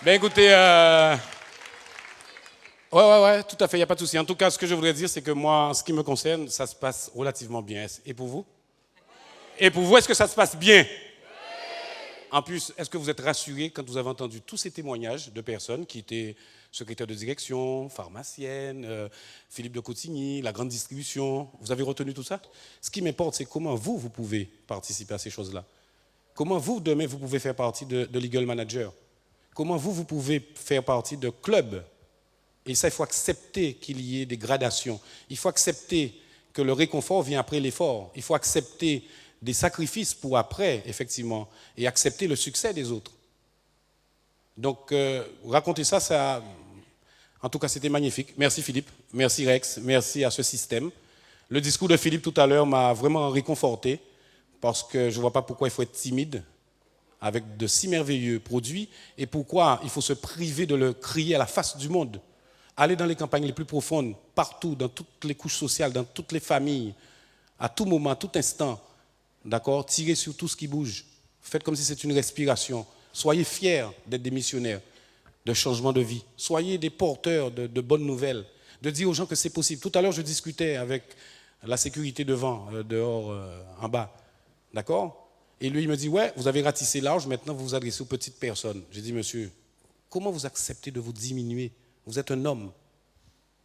Ben écoutez, ouais, tout à fait, il n'y a pas de souci. En tout cas, ce que je voudrais dire, c'est que moi, en ce qui me concerne, ça se passe relativement bien. Et pour vous? Et pour vous, est-ce que ça se passe bien? En plus, est-ce que vous êtes rassuré quand vous avez entendu tous ces témoignages de personnes qui étaient secrétaires de direction, pharmaciennes, Philippe de Cotigny, la grande distribution? Vous avez retenu tout ça? Ce qui m'importe, c'est comment vous, vous pouvez participer à ces choses-là. Comment vous, demain, vous pouvez faire partie de Legal Manager? Comment vous, vous pouvez faire partie de clubs? Et ça, il faut accepter qu'il y ait des gradations. Il faut accepter que le réconfort vient après l'effort. Il faut accepter des sacrifices pour après, effectivement, et accepter le succès des autres. Donc, raconter ça, en tout cas, c'était magnifique. Merci Philippe, merci Rex, merci à ce système. Le discours de Philippe tout à l'heure m'a vraiment réconforté, parce que je ne vois pas pourquoi il faut être timide avec de si merveilleux produits, et pourquoi il faut se priver de le crier à la face du monde. Allez dans les campagnes les plus profondes, partout, dans toutes les couches sociales, dans toutes les familles, à tout moment, à tout instant. D'accord? Tirez sur tout ce qui bouge. Faites comme si c'était une respiration. Soyez fiers d'être des missionnaires de changement de vie. Soyez des porteurs de bonnes nouvelles. De dire aux gens que c'est possible. Tout à l'heure, je discutais avec la sécurité devant, dehors, en bas. D'accord? Et lui, il me dit, ouais, vous avez ratissé large, maintenant vous vous adressez aux petites personnes. J'ai dit, monsieur, comment vous acceptez de vous diminuer? Vous êtes un homme.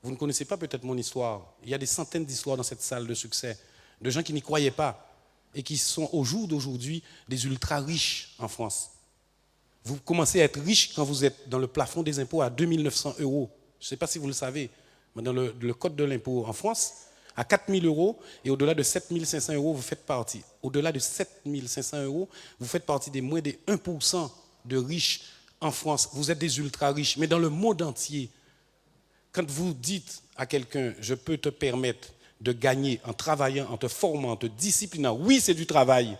Vous ne connaissez pas peut-être mon histoire. Il y a des centaines d'histoires dans cette salle de succès, de gens qui n'y croyaient pas et qui sont au jour d'aujourd'hui des ultra riches en France. Vous commencez à être riche quand vous êtes dans le plafond des impôts à 2900 €. Je ne sais pas si vous le savez, mais dans le code de l'impôt en France, à 4000 € et au-delà de 7500 €, vous faites partie. Au-delà de 7500 €, vous faites partie des moins des 1% de riches en France. Vous êtes des ultra riches, mais dans le monde entier, quand vous dites à quelqu'un, je peux te permettre de gagner en travaillant, en te formant, en te disciplinant, oui, c'est du travail,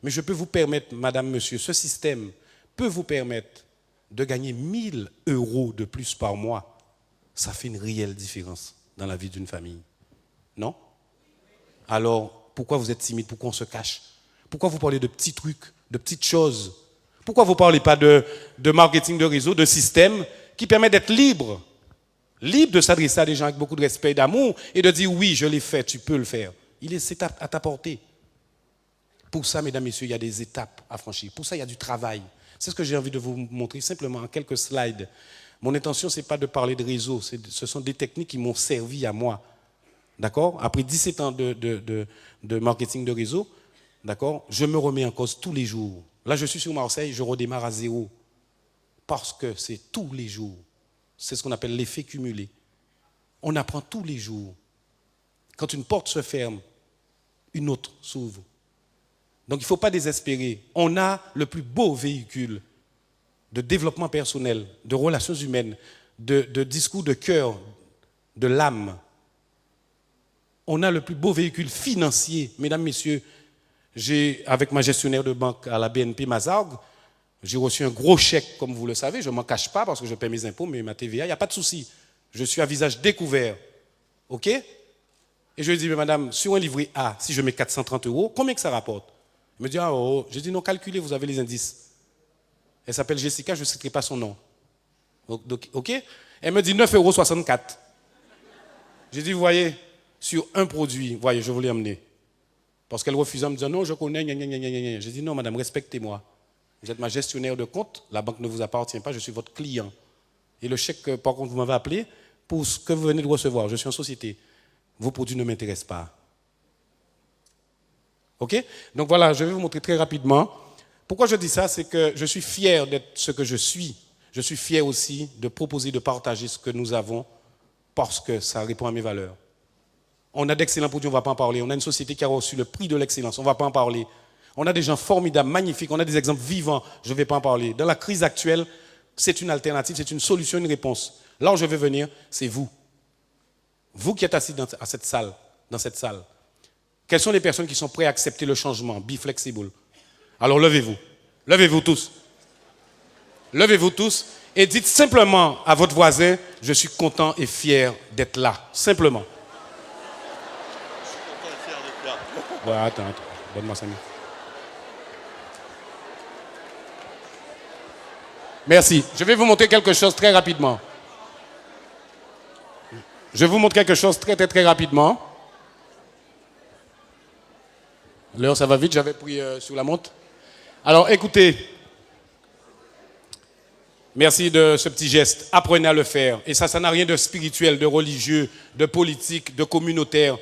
mais je peux vous permettre, madame, monsieur, ce système peut vous permettre de gagner 1000 € de plus par mois. Ça fait une réelle différence dans la vie d'une famille. Non? Alors, pourquoi vous êtes timide? Pourquoi on se cache? Pourquoi vous parlez de petits trucs, de petites choses? Pourquoi vous ne parlez pas de marketing de réseau, de système qui permet d'être libre? Libre de s'adresser à des gens avec beaucoup de respect et d'amour et de dire oui, je l'ai fait, tu peux le faire. C'est à ta portée. Pour ça, mesdames, messieurs, il y a des étapes à franchir. Pour ça, il y a du travail. C'est ce que j'ai envie de vous montrer simplement en quelques slides. Mon intention, ce n'est pas de parler de réseau. Ce sont des techniques qui m'ont servi à moi. D'accord? Après 17 ans de marketing de réseau, d'accord, je me remets en cause tous les jours. Là, je suis sur Marseille, je redémarre à zéro. Parce que c'est tous les jours. C'est ce qu'on appelle l'effet cumulé. On apprend tous les jours. Quand une porte se ferme, une autre s'ouvre. Donc il ne faut pas désespérer. On a le plus beau véhicule de développement personnel, de relations humaines, de discours de cœur, de l'âme. On a le plus beau véhicule financier. Mesdames, messieurs, avec ma gestionnaire de banque à la BNP Mazargues, j'ai reçu un gros chèque, comme vous le savez. Je ne m'en cache pas parce que je paie mes impôts, mais ma TVA, il n'y a pas de souci. Je suis à visage découvert. OK? Et je lui dis, mais madame, sur un livret A, si je mets 430 €, combien que ça rapporte? Elle me dit, ah oh. Je dis, non, calculez, vous avez les indices. Elle s'appelle Jessica, je ne citerai pas son nom. Donc, OK? Elle me dit 9,64 €. J'ai dit, vous voyez, sur un produit, voyez, je vous l'ai emmené. Parce qu'elle refusait en me disant, non, je connais, gna, gna, gna, gna, gna. J'ai dit, non, madame, respectez-moi. Vous êtes ma gestionnaire de compte, la banque ne vous appartient pas, je suis votre client. Et le chèque, par contre, vous m'avez appelé pour ce que vous venez de recevoir. Je suis en société. Vos produits ne m'intéressent pas. OK? Donc voilà, je vais vous montrer très rapidement. Pourquoi je dis ça? C'est que je suis fier d'être ce que je suis. Je suis fier aussi de proposer, de partager ce que nous avons parce que ça répond à mes valeurs. On a d'excellents produits, on ne va pas en parler. On a une société qui a reçu le prix de l'excellence, on ne va pas en parler. On a des gens formidables, magnifiques, on a des exemples vivants, je ne vais pas en parler. Dans la crise actuelle, c'est une alternative, c'est une solution, une réponse. Là où je veux venir, c'est vous. Vous qui êtes assis dans cette salle. Quelles sont les personnes qui sont prêtes à accepter le changement? Be flexible. Alors levez-vous. Levez-vous tous. Levez-vous tous et dites simplement à votre voisin, je suis content et fier d'être là. Simplement. Je suis content et fier d'être là. Voilà, attends. Donne-moi 5 minutes. Merci. Je vais vous montrer quelque chose très rapidement. Je vous montre quelque chose très rapidement. L'heure, ça va vite, j'avais pris sur la montre. Alors, écoutez. Merci de ce petit geste. Apprenez à le faire. Et ça n'a rien de spirituel, de religieux, de politique, de communautaire.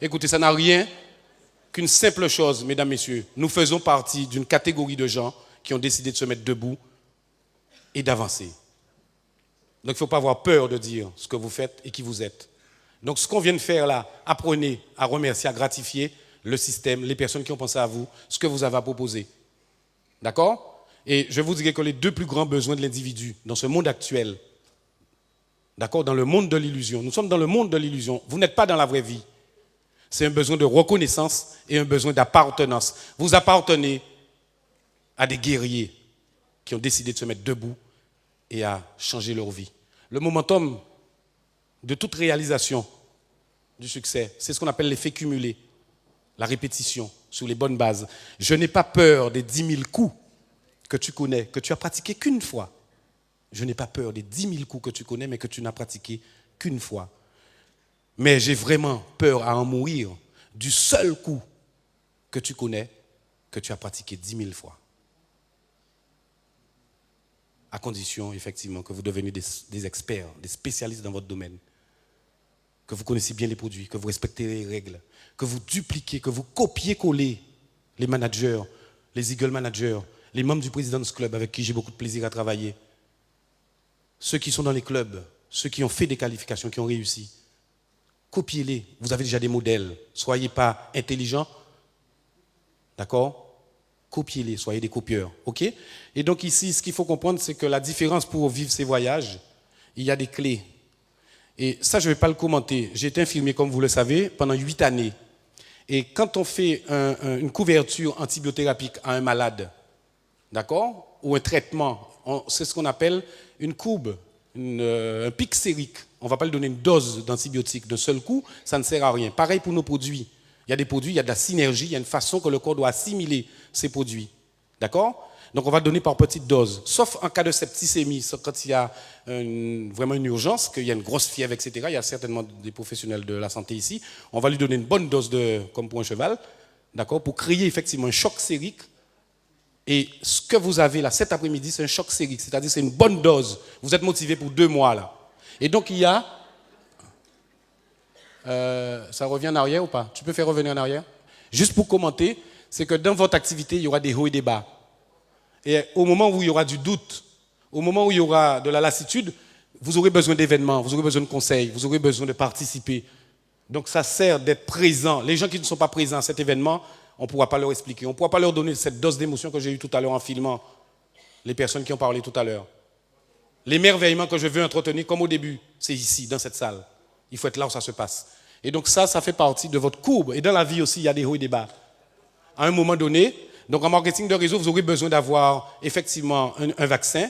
Écoutez, ça n'a rien qu'une simple chose, mesdames, messieurs. Nous faisons partie d'une catégorie de gens qui ont décidé de se mettre debout et d'avancer. Donc, il ne faut pas avoir peur de dire ce que vous faites et qui vous êtes. Donc, ce qu'on vient de faire là, apprenez à remercier, à gratifier le système, les personnes qui ont pensé à vous, ce que vous avez à proposer. D'accord ? Et je vous dirais que les deux plus grands besoins de l'individu dans ce monde actuel, d'accord, dans le monde de l'illusion, nous sommes dans le monde de l'illusion, vous n'êtes pas dans la vraie vie. C'est un besoin de reconnaissance et un besoin d'appartenance. Vous appartenez à des guerriers qui ont décidé de se mettre debout et à changer leur vie. Le momentum de toute réalisation du succès, c'est ce qu'on appelle l'effet cumulé, la répétition sur les bonnes bases. Je n'ai pas peur des 10 000 coups que tu connais, que tu as pratiqué qu'une fois. Je n'ai pas peur des 10 000 coups que tu connais, mais que tu n'as pratiqué qu'une fois. Mais j'ai vraiment peur à en mourir du seul coup que tu connais, que tu as pratiqué 10 000 fois. À condition, effectivement, que vous deveniez des experts, des spécialistes dans votre domaine, que vous connaissez bien les produits, que vous respectez les règles, que vous dupliquez, que vous copiez-collez les managers, les Eagle Managers, les membres du President's Club avec qui j'ai beaucoup de plaisir à travailler, ceux qui sont dans les clubs, ceux qui ont fait des qualifications, qui ont réussi, copiez-les. Vous avez déjà des modèles. Soyez pas intelligents, d'accord ? Copiez-les, soyez des copieurs, ok ? Et donc ici, ce qu'il faut comprendre, c'est que la différence pour vivre ces voyages, il y a des clés. Et ça, je ne vais pas le commenter. J'ai été infirmier, comme vous le savez, pendant 8 années. Et quand on fait une couverture antibiothérapeutique à un malade, d'accord, ou un traitement, c'est ce qu'on appelle une courbe, un pic sérique. On ne va pas lui donner une dose d'antibiotiques d'un seul coup, ça ne sert à rien. Pareil pour nos produits. Il y a des produits, il y a de la synergie, il y a une façon que le corps doit assimiler ces produits. D'accord ? Donc on va donner par petites doses. Sauf en cas de septicémie, sauf quand il y a vraiment une urgence, qu'il y a une grosse fièvre, etc. Il y a certainement des professionnels de la santé ici. On va lui donner une bonne dose, comme pour un cheval, d'accord, pour créer effectivement un choc sérique. Et ce que vous avez là cet après-midi, c'est un choc sérique, c'est-à-dire c'est une bonne dose. Vous êtes motivé pour 2 mois là. Et donc il y a... ça revient en arrière ou pas ? Tu peux faire revenir en arrière ? Juste pour commenter, c'est que dans votre activité, il y aura des hauts et des bas. Et au moment où il y aura du doute, au moment où il y aura de la lassitude, vous aurez besoin d'événements, vous aurez besoin de conseils, vous aurez besoin de participer. Donc ça sert d'être présent. Les gens qui ne sont pas présents à cet événement, on ne pourra pas leur expliquer. On ne pourra pas leur donner cette dose d'émotion que j'ai eue tout à l'heure en filmant les personnes qui ont parlé tout à l'heure. L'émerveillement que je veux entretenir, comme au début, c'est ici, dans cette salle. Il faut être là où ça se passe. Et donc ça fait partie de votre courbe. Et dans la vie aussi, il y a des hauts et des bas. À un moment donné, donc en marketing de réseau, vous aurez besoin d'avoir effectivement un vaccin,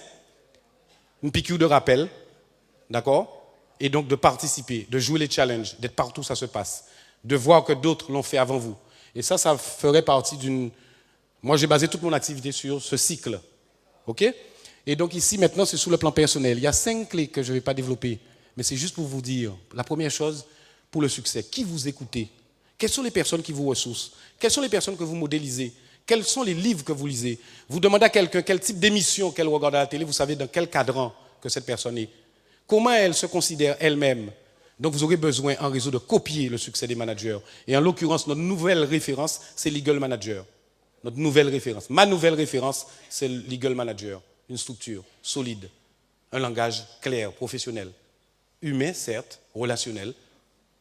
une piqûre de rappel, d'accord ? Et donc de participer, de jouer les challenges, d'être partout où ça se passe, de voir que d'autres l'ont fait avant vous. Et ça ferait partie d'une... Moi, j'ai basé toute mon activité sur ce cycle. OK ? Et donc ici, maintenant, c'est sur le plan personnel. Il y a 5 clés que je ne vais pas développer, mais c'est juste pour vous dire, la première chose, pour le succès, qui vous écoutez ? Quelles sont les personnes qui vous ressourcent ? Quelles sont les personnes que vous modélisez ? Quels sont les livres que vous lisez ? Vous demandez à quelqu'un quel type d'émission qu'elle regarde à la télé, vous savez dans quel cadran que cette personne est. Comment elle se considère elle-même ? Donc vous aurez besoin en réseau de copier le succès des managers. Et en l'occurrence, notre nouvelle référence, c'est l'Eagle Manager. Notre nouvelle référence. Ma nouvelle référence, c'est l'Eagle Manager. Une structure solide, un langage clair, professionnel. Humain, certes, relationnel,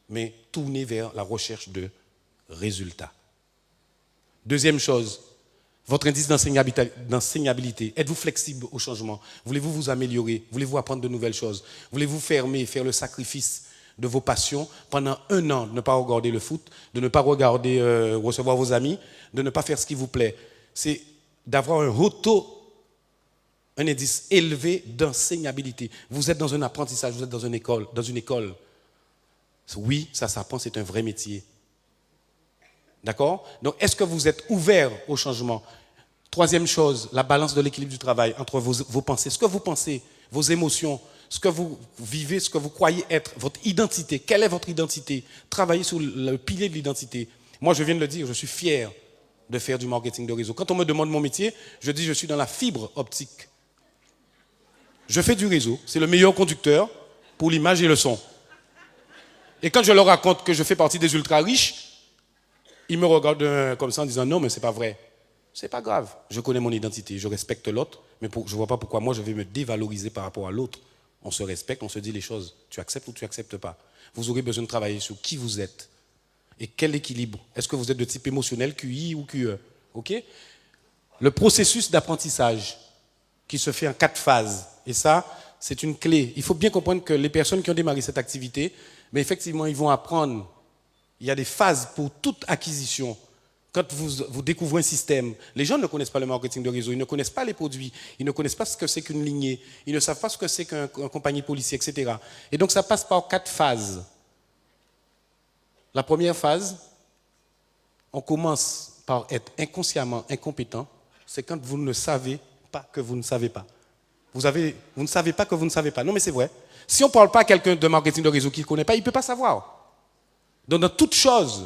mais tourné vers la recherche de résultats. Deuxième chose, votre indice d'enseignabilité. Êtes-vous flexible au changement ? Voulez-vous vous améliorer ? Voulez-vous apprendre de nouvelles choses ? Voulez-vous faire le sacrifice de vos passions pendant 1 an, de ne pas regarder le foot, de ne pas recevoir vos amis, de ne pas faire ce qui vous plaît ? C'est d'avoir un indice élevé d'enseignabilité. Vous êtes dans un apprentissage, vous êtes dans une école. Oui, ça s'apprend, c'est un vrai métier. D'accord ? Donc, est-ce que vous êtes ouvert au changement ? Troisième chose, la balance de l'équilibre du travail entre vos pensées. Ce que vous pensez, vos émotions, ce que vous vivez, ce que vous croyez être, votre identité. Quelle est votre identité? Travaillez sur le pilier de l'identité. Moi, je viens de le dire, je suis fier de faire du marketing de réseau. Quand on me demande mon métier, je dis je suis dans la fibre optique. Je fais du réseau, c'est le meilleur conducteur pour l'image et le son. Et quand je leur raconte que je fais partie des ultra riches, ils me regardent comme ça en disant non, mais c'est pas vrai. C'est pas grave, je connais mon identité, je respecte l'autre, mais je ne vois pas pourquoi moi je vais me dévaloriser par rapport à l'autre. On se respecte, on se dit les choses. Tu acceptes ou tu n'acceptes pas. Vous aurez besoin de travailler sur qui vous êtes et quel équilibre. Est-ce que vous êtes de type émotionnel, QI ou QE? Ok? Le processus d'apprentissage qui se fait en 4 phases. Et ça, c'est une clé. Il faut bien comprendre que les personnes qui ont démarré cette activité, mais effectivement, ils vont apprendre. Il y a des phases pour toute acquisition. Quand vous découvrez un système, les gens ne connaissent pas le marketing de réseau, ils ne connaissent pas les produits, ils ne connaissent pas ce que c'est qu'une lignée, ils ne savent pas ce que c'est qu'une compagnie policière, etc. Et donc ça passe par 4 phases. La première phase, on commence par être inconsciemment incompétent, c'est quand vous ne savez pas que vous ne savez pas. Vous ne savez pas que vous ne savez pas. Non mais c'est vrai. Si on ne parle pas à quelqu'un de marketing de réseau qui ne connaît pas, il ne peut pas savoir. Donc dans toute chose,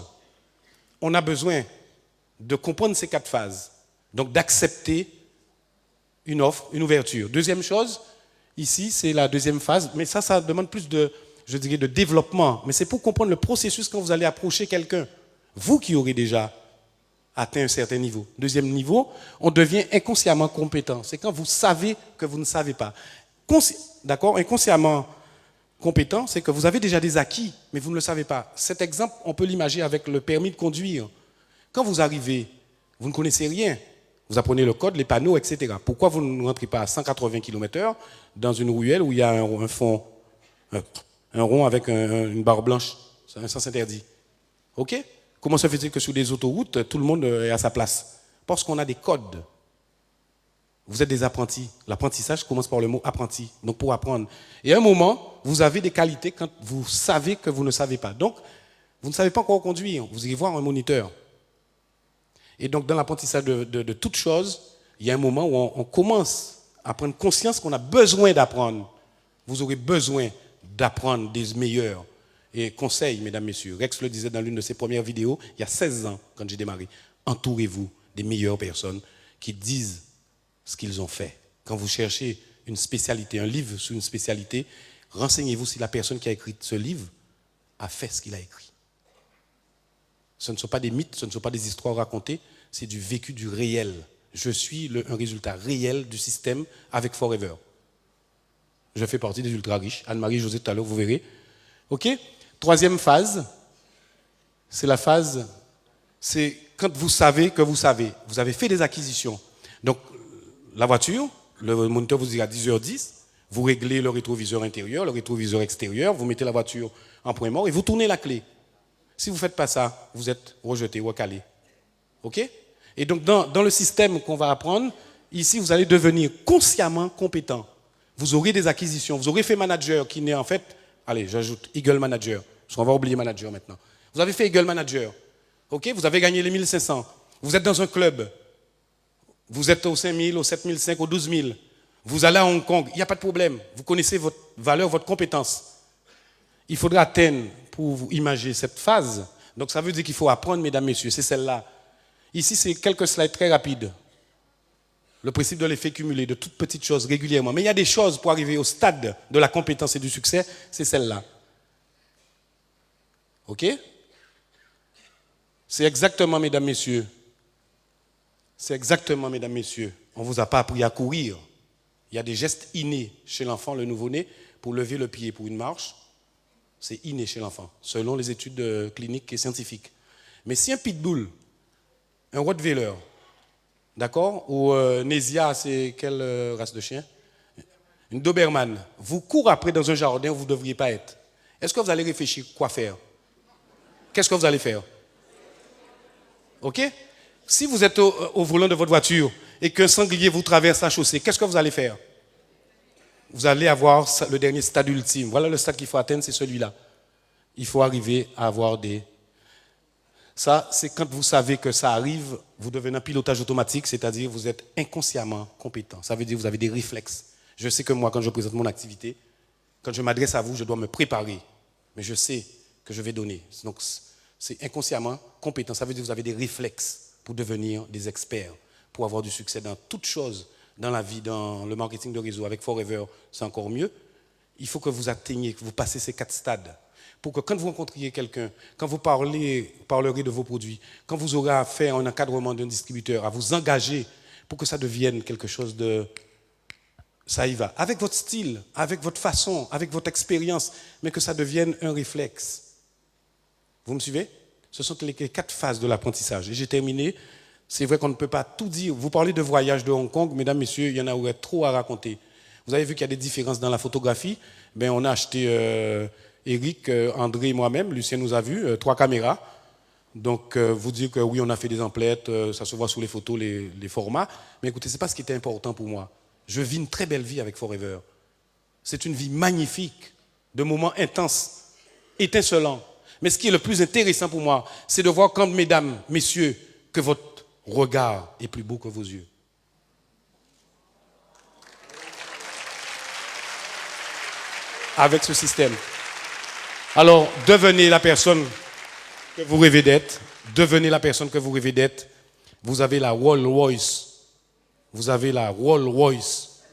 on a besoin de comprendre ces 4 phases. Donc d'accepter une offre, une ouverture. Deuxième chose, ici c'est la deuxième phase, mais ça demande plus de, je dirais, de développement. Mais c'est pour comprendre le processus quand vous allez approcher quelqu'un. Vous qui aurez déjà atteint un certain niveau. Deuxième niveau, on devient inconsciemment compétent. C'est quand vous savez que vous ne savez pas. D'accord? Inconsciemment compétent, c'est que vous avez déjà des acquis, mais vous ne le savez pas. Cet exemple, on peut l'imaginer avec le permis de conduire. Quand vous arrivez, vous ne connaissez rien. Vous apprenez le code, les panneaux, etc. Pourquoi vous ne rentrez pas à 180 km/h dans une ruelle où il y a un fond, un rond avec une barre blanche? C'est un sens interdit. OK? Comment se fait-il que sur des autoroutes, tout le monde est à sa place? Parce qu'on a des codes. Vous êtes des apprentis. L'apprentissage commence par le mot apprenti. Donc pour apprendre. Et à un moment, vous avez des qualités quand vous savez que vous ne savez pas. Donc, vous ne savez pas encore conduire. Vous irez voir un moniteur. Et donc, dans l'apprentissage de toute chose, il y a un moment où on commence à prendre conscience qu'on a besoin d'apprendre. Vous aurez besoin d'apprendre des meilleurs. Et conseil, mesdames, messieurs, Rex le disait dans l'une de ses premières vidéos, il y a 16 ans, quand j'ai démarré, entourez-vous des meilleures personnes qui disent ce qu'ils ont fait. Quand vous cherchez une spécialité, un livre sur une spécialité, renseignez-vous si la personne qui a écrit ce livre a fait ce qu'il a écrit. Ce ne sont pas des mythes, ce ne sont pas des histoires racontées, c'est du vécu, du réel. Je suis un résultat réel du système avec Forever. Je fais partie des ultra riches. Anne-Marie, José, tout à l'heure, vous verrez. OK? Troisième phase, c'est la phase, c'est quand vous savez que vous savez. Vous avez fait des acquisitions. Donc, la voiture, le moniteur vous dit à 10h10, vous réglez le rétroviseur intérieur, le rétroviseur extérieur, vous mettez la voiture en point mort et vous tournez la clé. Si vous ne faites pas ça, vous êtes rejeté, recalé. OK? Et donc, dans le système qu'on va apprendre, ici, vous allez devenir consciemment compétent. Vous aurez des acquisitions, vous aurez fait manager qui n'est en fait, allez, j'ajoute Eagle Manager, parce qu'on va oublier manager maintenant. Vous avez fait Eagle Manager. OK? Vous avez gagné les 1500. Vous êtes dans un club. Vous êtes au 5000, au 7005, au 12000. Vous allez à Hong Kong, il n'y a pas de problème. Vous connaissez votre valeur, votre compétence. Il faudra atteindre pour vous imager cette phase. Donc ça veut dire qu'il faut apprendre, mesdames, messieurs, c'est celle-là. Ici, c'est quelques slides très rapides. Le principe de l'effet cumulé, de toutes petites choses régulièrement. Mais il y a des choses pour arriver au stade de la compétence et du succès, c'est celle-là. OK? C'est exactement, mesdames, messieurs, on ne vous a pas appris à courir. Il y a des gestes innés chez l'enfant, le nouveau-né, pour lever le pied pour une marche. C'est inné chez l'enfant, selon les études cliniques et scientifiques. Mais si un pitbull, un rottweiler, d'accord, ou Nésia, c'est quelle race de chien? Une Doberman, vous courez après dans un jardin où vous ne devriez pas être. Est-ce que vous allez réfléchir quoi faire? Qu'est-ce que vous allez faire? OK? Si vous êtes au volant de votre voiture et qu'un sanglier vous traverse la chaussée, qu'est-ce que vous allez faire? Vous allez avoir le dernier stade ultime. Voilà le stade qu'il faut atteindre, c'est celui-là. Il faut arriver à avoir des Ça, c'est quand vous savez que ça arrive, vous devenez un pilotage automatique, c'est-à-dire vous êtes inconsciemment compétent. Ça veut dire que vous avez des réflexes. Je sais que moi, quand je présente mon activité, quand je m'adresse à vous, je dois me préparer. Mais je sais que je vais donner. Donc, c'est inconsciemment compétent. Ça veut dire que vous avez des réflexes pour devenir des experts, pour avoir du succès dans toutes choses, dans la vie, dans le marketing de réseau. Avec Forever, c'est encore mieux. Il faut que vous atteigniez, que vous passez ces 4 stades. Pour que quand vous rencontriez quelqu'un, quand vous parlerez de vos produits, quand vous aurez à faire un encadrement d'un distributeur, à vous engager pour que ça devienne quelque chose de... Ça y va. Avec votre style, avec votre façon, avec votre expérience, mais que ça devienne un réflexe. Vous me suivez? Ce sont les 4 phases de l'apprentissage. Et j'ai terminé. C'est vrai qu'on ne peut pas tout dire. Vous parlez de voyage de Hong Kong, mesdames, messieurs, il y en aurait trop à raconter. Vous avez vu qu'il y a des différences dans la photographie. Ben, on a acheté... Eric, André et moi-même, Lucien nous a vus, 3 caméras. Donc, vous dire que oui, on a fait des emplettes, ça se voit sur les photos, les formats. Mais écoutez, ce n'est pas ce qui était important pour moi. Je vis une très belle vie avec Forever. C'est une vie magnifique, de moments intenses, étincelants. Mais ce qui est le plus intéressant pour moi, c'est de voir quand, mesdames, messieurs, que votre regard est plus beau que vos yeux. Avec ce système. Alors, devenez la personne que vous rêvez d'être. Devenez la personne que vous rêvez d'être. Vous avez la Rolls Royce. Vous avez la Rolls Royce.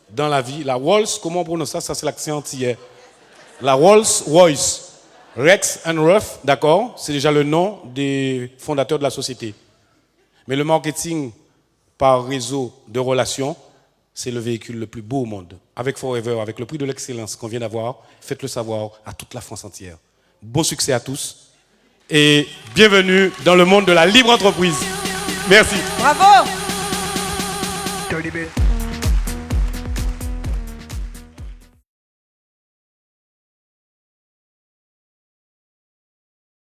Dans la vie, la Rolls, comment on prononce ça? Ça, c'est l'accent antillais. La Rolls Royce. Rex and Ruff, d'accord? C'est déjà le nom des fondateurs de la société. Mais le marketing par réseau de relations, c'est le véhicule le plus beau au monde. Avec Forever, avec le prix de l'excellence qu'on vient d'avoir, faites-le savoir à toute la France entière. Bon succès à tous et bienvenue dans le monde de la libre entreprise. Merci. Bravo!